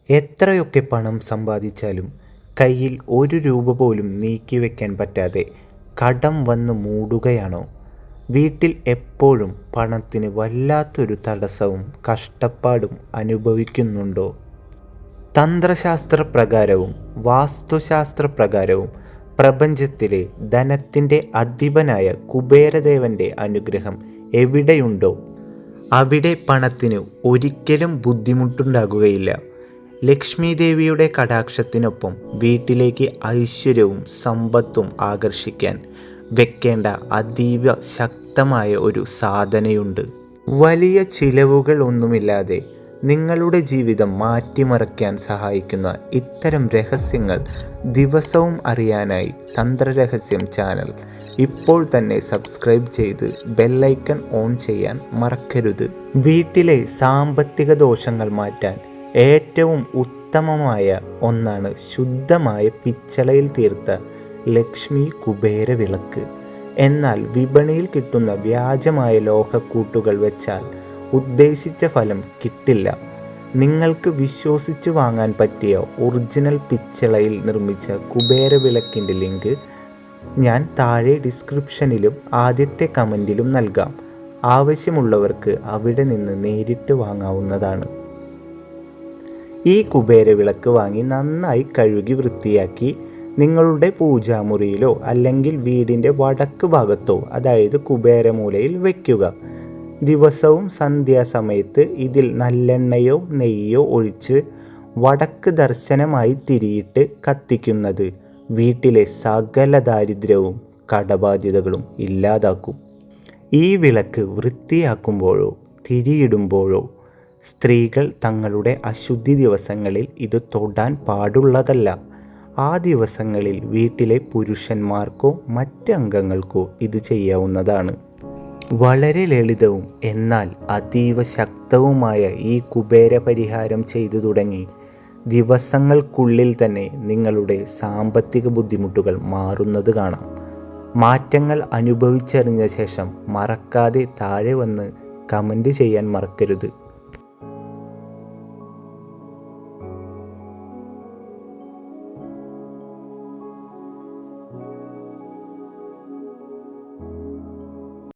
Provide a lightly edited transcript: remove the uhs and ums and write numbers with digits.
എത്രയൊക്കെ പണം സമ്പാദിച്ചാലും കയ്യിൽ ഒരു രൂപ പോലും നീക്കിവെക്കാൻ പറ്റാതെ കടം വന്ന് മൂടുകയാണോ? വീട്ടിൽ എപ്പോഴും പണത്തിന് വല്ലാത്തൊരു തടസ്സവും കഷ്ടപ്പാടും അനുഭവിക്കുന്നുണ്ടോ? തന്ത്രശാസ്ത്രപ്രകാരവും വാസ്തുശാസ്ത്രപ്രകാരവും പ്രപഞ്ചത്തിലെ ധനത്തിൻ്റെ അധിപനായ കുബേരദേവൻ്റെ അനുഗ്രഹം എവിടെയുണ്ടോ അവിടെ പണത്തിന് ഒരിക്കലും ബുദ്ധിമുട്ടുണ്ടാകുകയില്ല. ലക്ഷ്മി ദേവിയുടെ കടാക്ഷത്തിനൊപ്പം വീട്ടിലേക്ക് ഐശ്വര്യവും സമ്പത്തും ആകർഷിക്കാൻ വെക്കേണ്ട അതീവ ശക്തമായ ഒരു സാധനയുണ്ട്. വലിയ ചിലവുകൾ ഒന്നുമില്ലാതെ നിങ്ങളുടെ ജീവിതം മാറ്റിമറിക്കാൻ സഹായിക്കുന്ന ഇത്തരം രഹസ്യങ്ങൾ ദിവസവും അറിയാനായി തന്ത്രരഹസ്യം ചാനൽ ഇപ്പോൾ തന്നെ സബ്സ്ക്രൈബ് ചെയ്ത് ബെല്ലൈക്കൺ ഓൺ ചെയ്യാൻ മറക്കരുത്. വീട്ടിലെ സാമ്പത്തിക ദോഷങ്ങൾ മാറ്റാൻ ഏറ്റവും ഉത്തമമായ ഒന്നാണ് ശുദ്ധമായ പിച്ചളയിൽ തീർത്ത ലക്ഷ്മി കുബേര വിളക്ക്. എന്നാൽ വിപണിയിൽ കിട്ടുന്ന വ്യാജമായ ലോഹക്കൂട്ടുകൾ വെച്ചാൽ ഉദ്ദേശിച്ച ഫലം കിട്ടില്ല. നിങ്ങൾക്ക് വിശ്വസിച്ച് വാങ്ങാൻ പറ്റിയ ഒറിജിനൽ പിച്ചളയിൽ നിർമ്മിച്ച കുബേര വിളക്കിൻ്റെ ലിങ്ക് ഞാൻ താഴെ ഡിസ്ക്രിപ്ഷനിലും ആദ്യത്തെ കമൻറ്റിലും നൽകാം. ആവശ്യമുള്ളവർക്ക് അവിടെ നിന്ന് നേരിട്ട് വാങ്ങാവുന്നതാണ്. ഈ കുബേര വിളക്ക് വാങ്ങി നന്നായി കഴുകി വൃത്തിയാക്കി നിങ്ങളുടെ പൂജാമുറിയിലോ അല്ലെങ്കിൽ വീടിൻ്റെ വടക്ക് ഭാഗത്തോ, അതായത് കുബേരമൂലയിൽ വയ്ക്കുക. ദിവസവും സന്ധ്യാസമയത്ത് ഇതിൽ നല്ലെണ്ണയോ നെയ്യോ ഒഴിച്ച് വടക്ക് ദർശനമായി തിരിയിട്ട് കത്തിക്കുന്നത് വീട്ടിലെ സകല ദാരിദ്ര്യവും കടബാധ്യതകളും ഇല്ലാതാക്കും. ഈ വിളക്ക് വൃത്തിയാക്കുമ്പോഴോ തിരിയിടുമ്പോഴോ സ്ത്രീകൾ തങ്ങളുടെ അശുദ്ധി ദിവസങ്ങളിൽ ഇത് തൊടാൻ പാടുള്ളതല്ല. ആ ദിവസങ്ങളിൽ വീട്ടിലെ പുരുഷന്മാർക്കോ മറ്റ് അംഗങ്ങൾക്കോ ഇത് ചെയ്യാവുന്നതാണ്. വളരെ ലളിതവും എന്നാൽ അതീവ ശക്തവുമായ ഈ കുബേര പരിഹാരം ചെയ്തു തുടങ്ങി ദിവസങ്ങൾക്കുള്ളിൽ തന്നെ നിങ്ങളുടെ സാമ്പത്തിക ബുദ്ധിമുട്ടുകൾ മാറുന്നത് കാണാം. മാറ്റങ്ങൾ അനുഭവിച്ചറിഞ്ഞ ശേഷം മറക്കാതെ താഴെ വന്ന് കമൻറ്റ് ചെയ്യാൻ മറക്കരുത്.